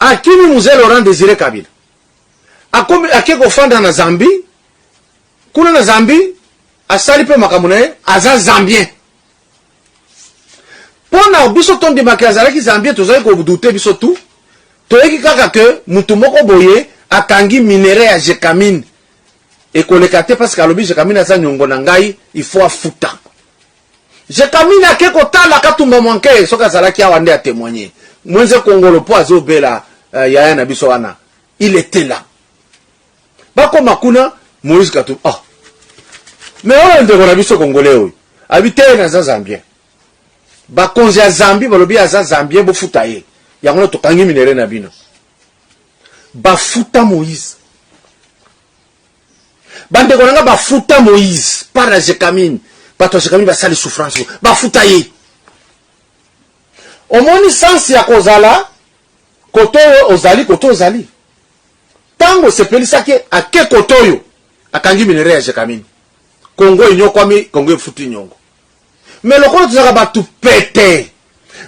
Akimi Mzee Laurent Désiré Kabila. Akeko fanda na Zambie. Kuna na Zambie. Asali pe makamune. Aza Zambien. Pona biso tondi makazalaki Zambien. Tozali ko douter biso tout. Toyeki kaka que mutumoko boye. Akangi minere ya Jekamine. Et kolekate parce que alobi Jekamine aza nyongo na ngai. Il faut afuta. Jekamine akeko tala katumba mwanke. Soka zalaki awande a témoigner. Mwenze Kongolo po azobela yaya na biso wana. Il était là. Bako makuna Moïse Katumbi. Ah. Mais on ndeko na biso Congolais oyo. Habité na Zambien. Ba konzi ya Zambie balobi aza Zambien bo futa ye. Yango to kangi minere na bino. Ba futa Moïse. Bande konanga ba futa Moïse par la Jekamine. Pato Jekamine ba sali souffrance. Ba futa ye. Omoni sansi ya kozala koto ozali koto ozali. Tango sepelisaki ake kotoyo akangi minere ya Jekamine. Kongo inyokwami Kongo futi nyongo. Mais lokola tuzaka batu pete.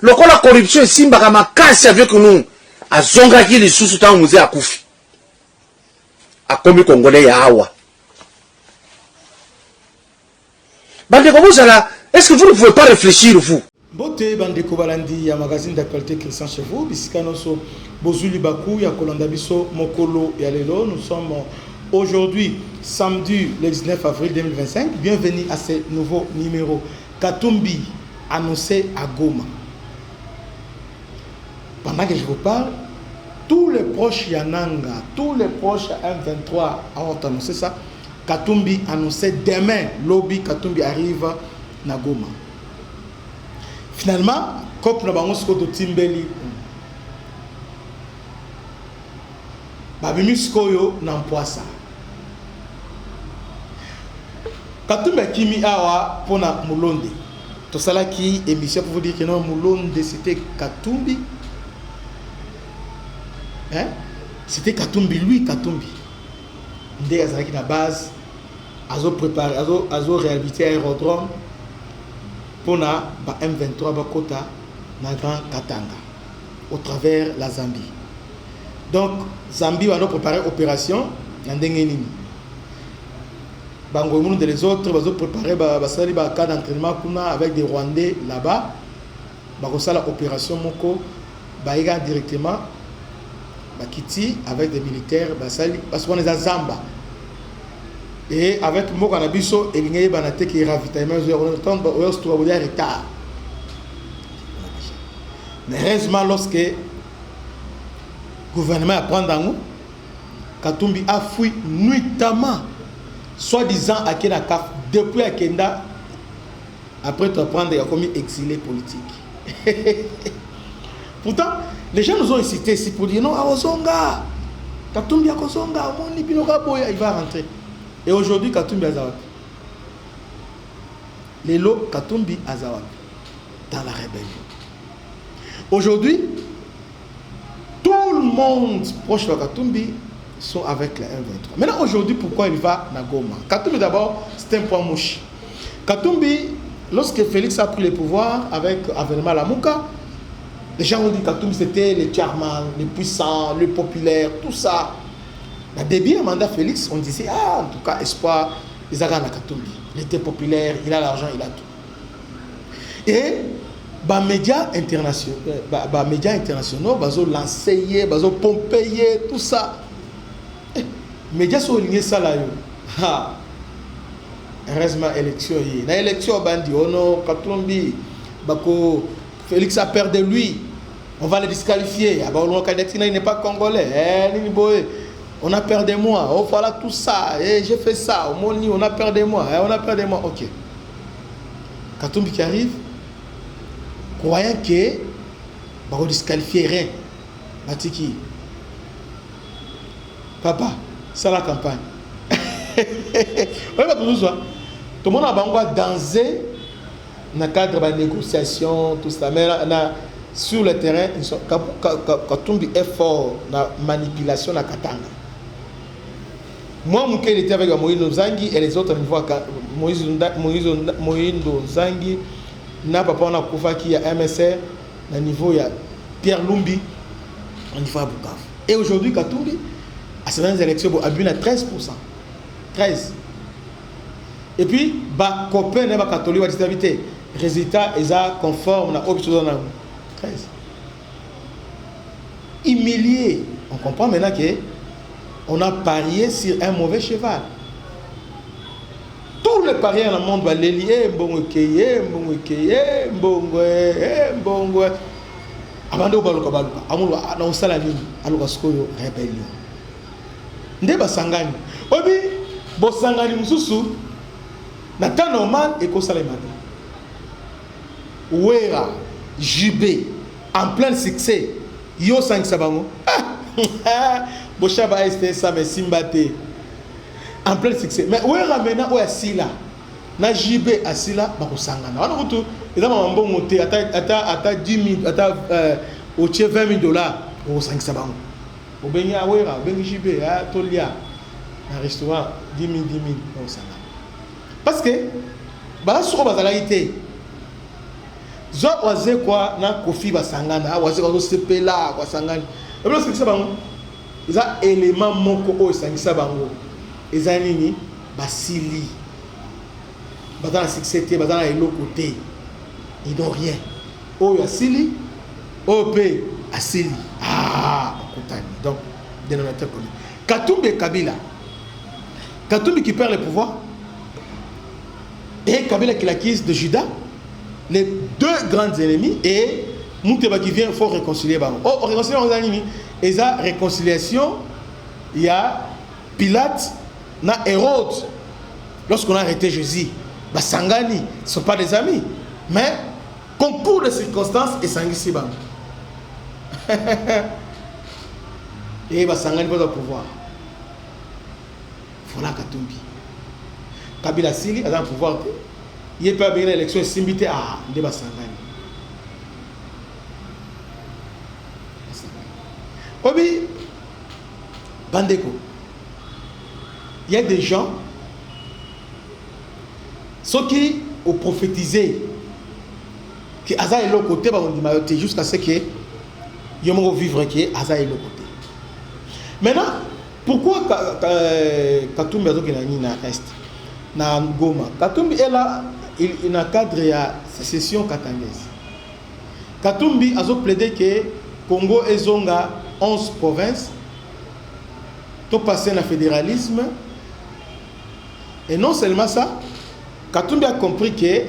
Lokola corruption simba kama makasi avec nous. Azongaki lisusu tango Mzee akufi. Akomi Congolais ya awa. Bande komuzala, est-ce que vous ne pouvez pas réfléchir vous? Bote bandeko balandi ya magazine d'actualité Christian chez vous bisikano so bozuli baku ya kolanda biso mokolo ya lelo. Nous sommes aujourd'hui samedi le 19 avril 2025. Bienvenue à ce nouveau numéro. Katumbi annoncé à Goma. Pendant que je vous parle, tous les proches Yananga, tous les proches M23 ont annoncé ça. Katumbi annoncé demain lobby Katumbi arrive na Goma. Finalement, comme nous avons dit que Timbeli, Babimiskoyo n'empoisa. Katumbi Kimi Awa pour na Mulonde. Tout ça qui émission pour vous dire que non, Mulonde c'était Katumbi. Hein? C'était Katumbi, lui Katumbi. Ndé Azaki na base, Azo préparé, Azo réhabilité aérodrome. Pour na M23 bakota na Grand Katanga au travers la Zambie. Donc Zambie va préparer opération na ndenge nini. Bango monde les autres va préparer basali ba cas d'entraînement kuna avec des Rwandais là-bas. Bakosala opération moko baiga directement bakiti avec des militaires basali parce qu'on est à Zamba. Et avec mon canabiso, il y a un qui est ravitaillement, il y a un retard. Mais heureusement, lorsque le gouvernement apprend dans nous, Katumbi a fui nuitamment, soi-disant à Kenakaf, depuis à Kenda, après tu apprends, il a commis exilé politique. Pourtant, les gens nous ont incité ici pour dire non, à Ozonga, Katumbi à Ozonga, il va rentrer. Et aujourd'hui, Katumbi Azawad. Les lots Katumbi Azawad. Dans la rébellion. Aujourd'hui, tout le monde proche de Katumbi sont avec la M23. Maintenant, aujourd'hui, pourquoi il va à Goma? Katumbi, d'abord, c'est un point mouche. Katumbi, lorsque Félix a pris le pouvoir avec Avenema Lamouka, les gens ont dit que Katumbi c'était le charmant, le puissant, le populaire, tout ça. Le début du mandat Félix, on disait, ah, en tout cas, espoir, ils ont Katumbi. Il était populaire, il a l'argent, il a tout. Et les médias internationaux, ils ont lancé, ils ont pompé, tout ça. Les médias sont liés ça là. Heureusement, élection. L'élection, on dit, oh non, Katumbi, Félix a peur de lui. On va le disqualifier. Il n'est pas congolais. On a peur de moi, oh voilà tout ça, et j'ai fait ça, on a peur de moi, on a peur de moi, ok. Katumbi qui arrive, croyant que on disqualifie rien, Matiki, papa, c'est la campagne. Tout le monde a dansé dans le cadre de la négociation, tout ça, mais sur le terrain, Katumbi est fort dans la manipulation de la Katanga. Moi, mon était avec Moïse Nzangi et les autres niveaux, Moïse Nzangi, n'a pas on a Koufa qui a MSR, le niveau il y a Pierre Lumbi, on y va à Bukavu. Et aujourd'hui, Katumbi, à ces dernières élections, il a bu à 13%. 13. Et puis, les copains des catholiques ont dit résultat, ils sont conformes à l'option 13. Humilié. On comprend maintenant qu'on a parié sur un mauvais cheval. Tous les parieurs dans le monde vont les lier. Avant de baluka baluka amulu na usala nini aluka sikoyo rebellion nde basangani obi bosangani mususu na temps normal ekosala matin wera JB en plein succès yo sangisa bango boshaba este ça mais simbate en plein succès mais wera maintenant o asila na JB asila bakosangana wana kutu eza mambo moté ata 10 000 ata au 20 000 dollars au 500 bango au bengi awera bengi JB a tolia un restaurant 10 000 au sangana parce que ba soko bazalaité zo oze quoi na kofi basangana oze ko sepela kwa sangana et bien c'est bango eza élément moko o sangisa bango eza nini basili bazana succès bazana eloko te ils n'ont rien oh asili OP asili okutani donc dénominateur commun Katumbi et Kabila. Katumbi qui perd le pouvoir et Kabila qui l'acquise de Juda, les deux grands ennemis, et Mouteba qui vient, il faut réconcilier. Oh, réconcilier les ennemis. Et ça, réconciliation, il y a Pilate, na Hérode. Lorsqu'on a arrêté Jésus, bah, Sangani, ce ne sont pas des amis. Mais, concours de circonstances, et Sangani Siban. Et bah, Sangani va au pouvoir. Voilà Katumbi. Kabila Sili a un pouvoir. Il peut avoir une élection simbité à Ndeba Sangani. Obi Bandeko. Il y a des gens ceux qui ont prophétisé que Aza est l'autre côté jusqu'à ce que Yomo vivre que Aza est l'autre côté. Maintenant, pourquoi Katumbi est na Est na Goma? Katumbi est là, il a cadre à sécession katangaise. Katumbi a plaidé que Congo et Zonga 11 provinces, tout passé dans le fédéralisme. Et non seulement ça, Katumbi a compris que,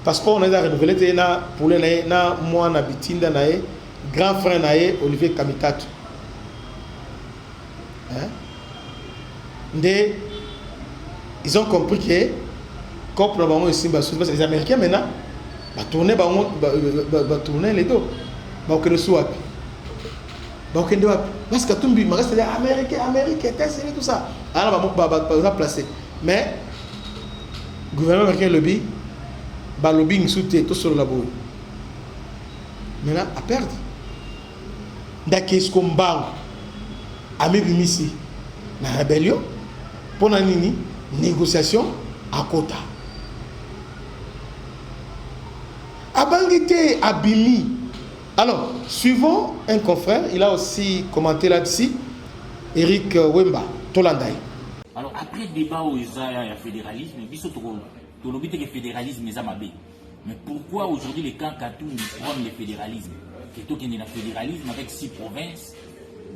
parce qu'on a renouvelé pour les moi, Nabitinda, grand frère Olivier Kamitatu. Ils ont compris que, comme les Américains maintenant, tourner les dos. Parce que Katumbi reste américain, tout ça. Alors, on va placer. Mais, le gouvernement américain lobby, lobbying soutient tout sur le labo. Maintenant, à perdre. D'accord, ce qu'on bat, à ici, la rébellion, pour la négociation à quota. Abangité, Abimi. Alors, suivant un confrère, il a aussi commenté là-dessus, Eric Wemba, Tolandaï. Alors, après le débat où il y a le fédéralisme, il y a le fédéralisme, mais pourquoi aujourd'hui les camps Katumbi prennent le fédéralisme? Plutôt qu'il y a le fédéralisme avec 6 provinces,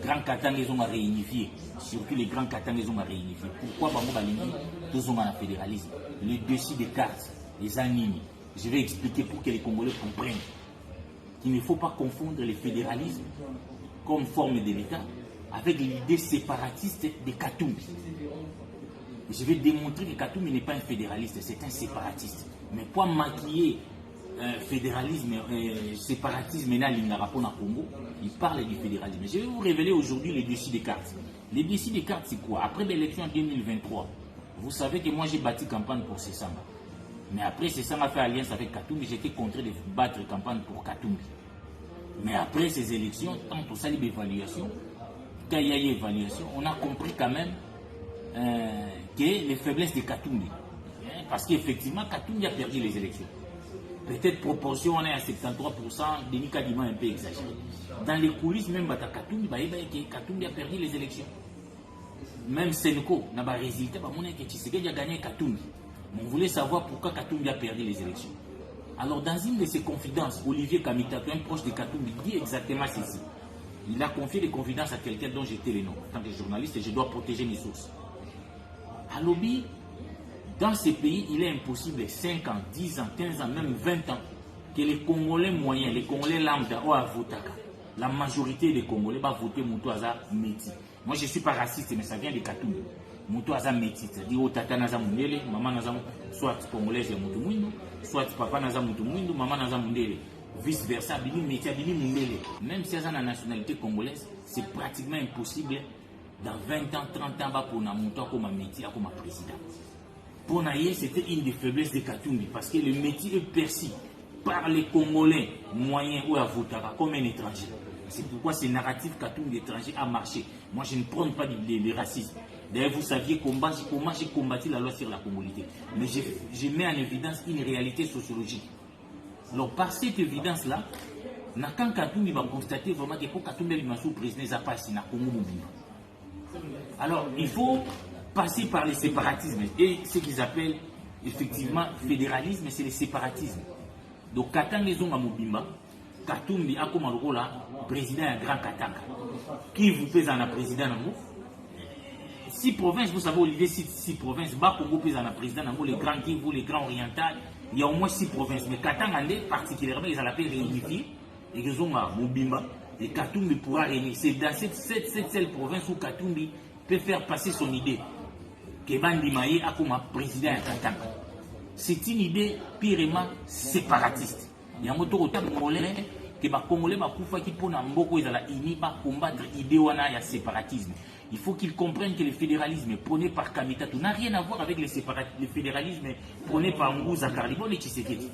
grands Katang les ont réunifiés, surtout les grands Katang les ont réunifiés. Pourquoi Bango Balingi, tous ont le fédéralisme? Le dessus des cartes, les animes. Je vais expliquer pour que les Congolais comprennent qu'il ne faut pas confondre le fédéralisme comme forme de l'État avec l'idée séparatiste de Katumbi. Je vais démontrer que Katumbi n'est pas un fédéraliste, c'est un séparatiste. Mais pour maquiller fédéralisme, séparatisme et rapport à Congo, il parle du fédéralisme. Je vais vous révéler aujourd'hui les décis des cartes. Les décis des cartes, c'est quoi? Après l'élection en 2023, vous savez que moi j'ai bâti campagne pour Sessamba. Mais après Sessamba a fait alliance avec Katumbi, j'étais contraint de battre campagne pour Katumbi. Mais après ces élections, tant pour ça l'évaluation, quand il y a eu évaluation, on a compris quand même que les faiblesses de Katumbi. Parce qu'effectivement, Katumbi a perdu les élections. Peut-être proportion, on est à 73%, Denis Kadima un peu exagéré. Dans les coulisses, même Katumbi a perdu les élections. Même Senko n'a pas résultat, Tshisekedi a gagné Katumbi. On voulait savoir pourquoi Katumbi a perdu les élections. Alors, dans une de ses confidences, Olivier Kamitato, un proche de Katumbi, dit exactement ceci. Il a confié des confidences à quelqu'un dont j'étais le nom. En tant que journaliste, je dois protéger mes sources. À Lobby, dans ces pays, il est impossible 5 ans, 10 ans, 15 ans, même 20 ans, que les Congolais moyens, les Congolais lambda, ou à Votaka, la majorité des Congolais va voter Moutou Aza Métis. Moi, je ne suis pas raciste, mais ça vient de Katumbi. Moutou Aza Métis, c'est-à-dire au Tata Naza Mundele, maman Naza, soit Congolaise et Moutou Mouindo, soit papa Naza Moutou Mouindo, maman Naza Mundele. Vice-versa, Bini Métis, Bini Mundele. Même si elle a la nationalité congolaise, c'est pratiquement impossible dans 20 ans, 30 ans, pour Moutou comme Métis, comme président. Pour Naye, c'était une des faiblesses de Katumbi, parce que le métier est perçu par les Congolais moyens ou à Votara comme un étranger. C'est pourquoi ce narratif Katumbi étranger a marché. Moi, je ne prône pas le racisme. D'ailleurs, vous saviez comment j'ai combattu la loi sur la congolité. Mais je mets en évidence une réalité sociologique. Alors, par cette évidence-là, quand Katumbi va constater vraiment que pour Katumbi, il m'a sous président, il n'a pas si Congo mobile. Alors, il faut passer par les séparatismes. Et ce qu'ils appellent effectivement fédéralisme, c'est le séparatisme. Donc, Katanga Zonga Mobimba, Katumbi a comme rôle président à Grand Katanga. Qui vous pèse en président Nango? 6 provinces, vous savez, Olivier, 6 provinces. Bakongo pèse en président Nango, les grands Kivu, les grands orientaux. Il y a au moins 6 provinces. Mais Katanga, particulièrement, ils allaient réunifier. Et ils ont Mobimba. Et Katumbi pourra réunir. C'est dans cette seule province où Katumbi peut faire passer son idée. Kebandi Maye a comme président à Katanga. C'est une idée purement séparatiste. Il y a un autre Congolais que les Congolais qui pour Mboko combattre l'idée de séparatisme. Il faut qu'ils comprennent que le fédéralisme prôné par Kamitato n'a rien à voir avec le fédéralisme prôné par Ngouza Karlibon et Tshisekedi.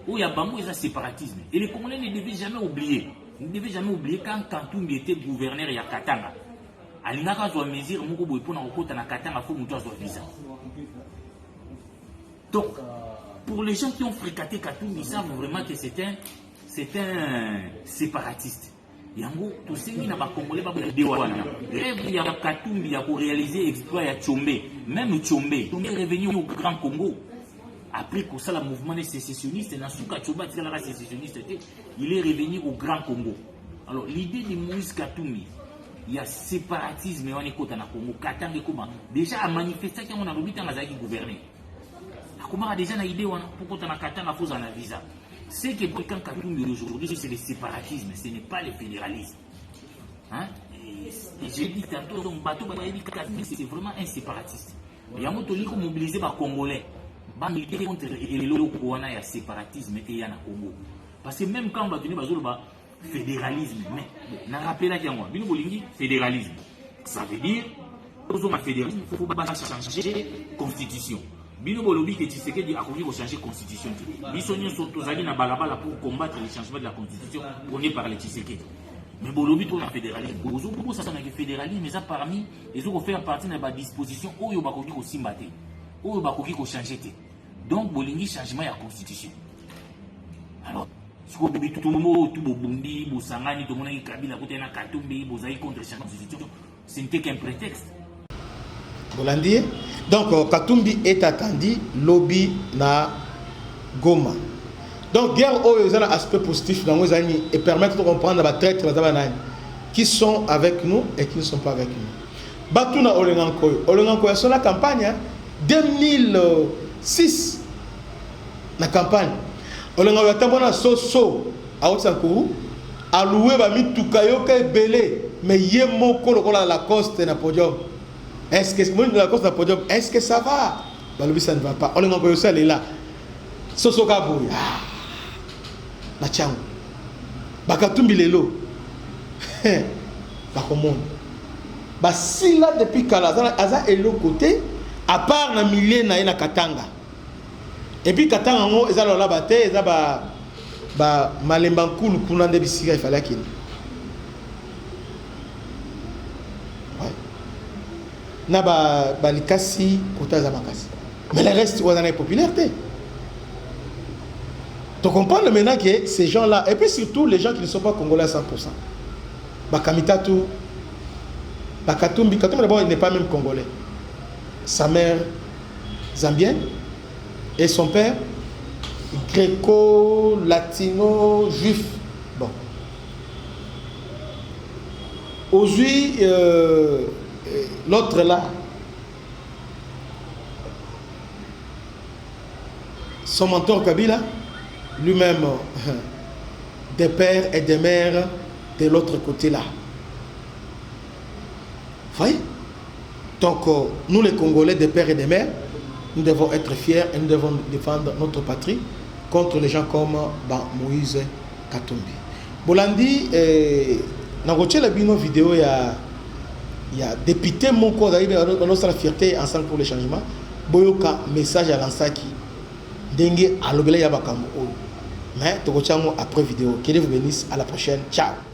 Où il y a Bangou et le séparatisme. Et les Congolais ne devaient jamais oublier. Ils ne devaient jamais oublier quand Katumbi était gouverneur à Katanga. Alingaka doit mesure Moko Boy pour na Katanga faut muto doit visa. Donc pour les gens qui ont fréquenté Katumbi, ils savent vraiment que c'est un séparatiste. Yango tout ce qui n'a pas congolais pas de wana. Rêve il y a Katumbi il a réalisé exploit à Tchombe, même Tchombe est revenu au Grand Congo. Après que ça le mouvement sécessionniste na Souka Tchomba la sécessionniste il est revenu au Grand Congo. Alors l'idée de Moïse Katumbi, il y a séparatisme et on est côté na Congo Katanga comment déjà à manifester qu'on a l'obité dans qui gouverner. Comment a déjà une idée pour côté na Katanga faut en visa. C'est que quand Katumbi aujourd'hui c'est le séparatisme, ce n'est pas le fédéralisme. Hein? Et j'ai dit tantôt donc bateau c'est vraiment un séparatiste. Il y a moto liko mobiliser les Congolais, ba militer contre les locaux on a séparatisme et il y a na Congo. Parce que même quand on va venir bazolo fédéralisme, mais n'a rappelé qu'il y a moi, bino bolingi fédéralisme. Ça veut dire aux hommes fédéralisme, il faut pas changer constitution. Bino bolobi que Tshisekedi a connu pour changer constitution. Bisonio sont tous allés na balabala pour combattre les changements de la constitution prônés par les Tshisekedi. Mais bolobi tout le fédéralisme. Pour ça, le fédéralisme, mais ça parmi les autres faire partie de la disposition où il y a beaucoup de simbate, où il y a beaucoup de changer. Donc bolingi changement de la constitution. Alors tout le monde, tout le Bundi, Boussangani, tout le monde qui Kabila, Koutena Katumbi, Bouzaï contre la constitution, ce n'était qu'un prétexte. Bolandi. Donc Katumbi est attendu, lobby na Goma. Donc guerre où il y a un aspect positif dans nos amis et permettre de comprendre les traîtres qui sont avec nous et qui ne sont pas avec nous. Batuna Olengankoy sur la campagne 2006 la campagne. Olenga yatabona soso aotsankou aloué ba mitukayo ka belé mais yemo ko lokola la coste na podium. Est-ce que moi la coste na podium est-ce que ça va? Balobi ça ne va pas. Olenga ko yosa là. Soso ka boya. Na chango. Bakatumbi lelo. Ba komon. Ba sila depuis kala aza elo côté à part na milieu na Katanga. Et puis Katanga ngo ezalo la bate eza ba malemba nkulu kuna nde bisika ifala kini. Ouais. Na ba likasi kota za makasi. Mais le reste on a une popularité. Tu comprends maintenant que ces gens-là, et puis surtout les gens qui ne sont pas congolais à 100%. Bakamitatu, Bakatumbi, Katumbi d'abord il n'est pas même congolais. Sa mère zambienne et son père gréco, latino, juif. Bon. Aujourd'hui, l'autre là, son mentor Kabila, lui-même, des pères et des mères de l'autre côté là. Vous voyez? Donc, nous les Congolais, des pères et des mères, nous devons être fiers et nous devons défendre notre patrie contre les gens comme Moïse Katumbi. Bolandi, dans la vidéo, il y a député mon corps d'arriver à notre fierté ensemble pour le changement. Boyoka, message à l'Ansaki. Dengue à l'obéla yabakamou. Mais, après vidéo. Que Dieu vous bénisse. À la prochaine. Ciao.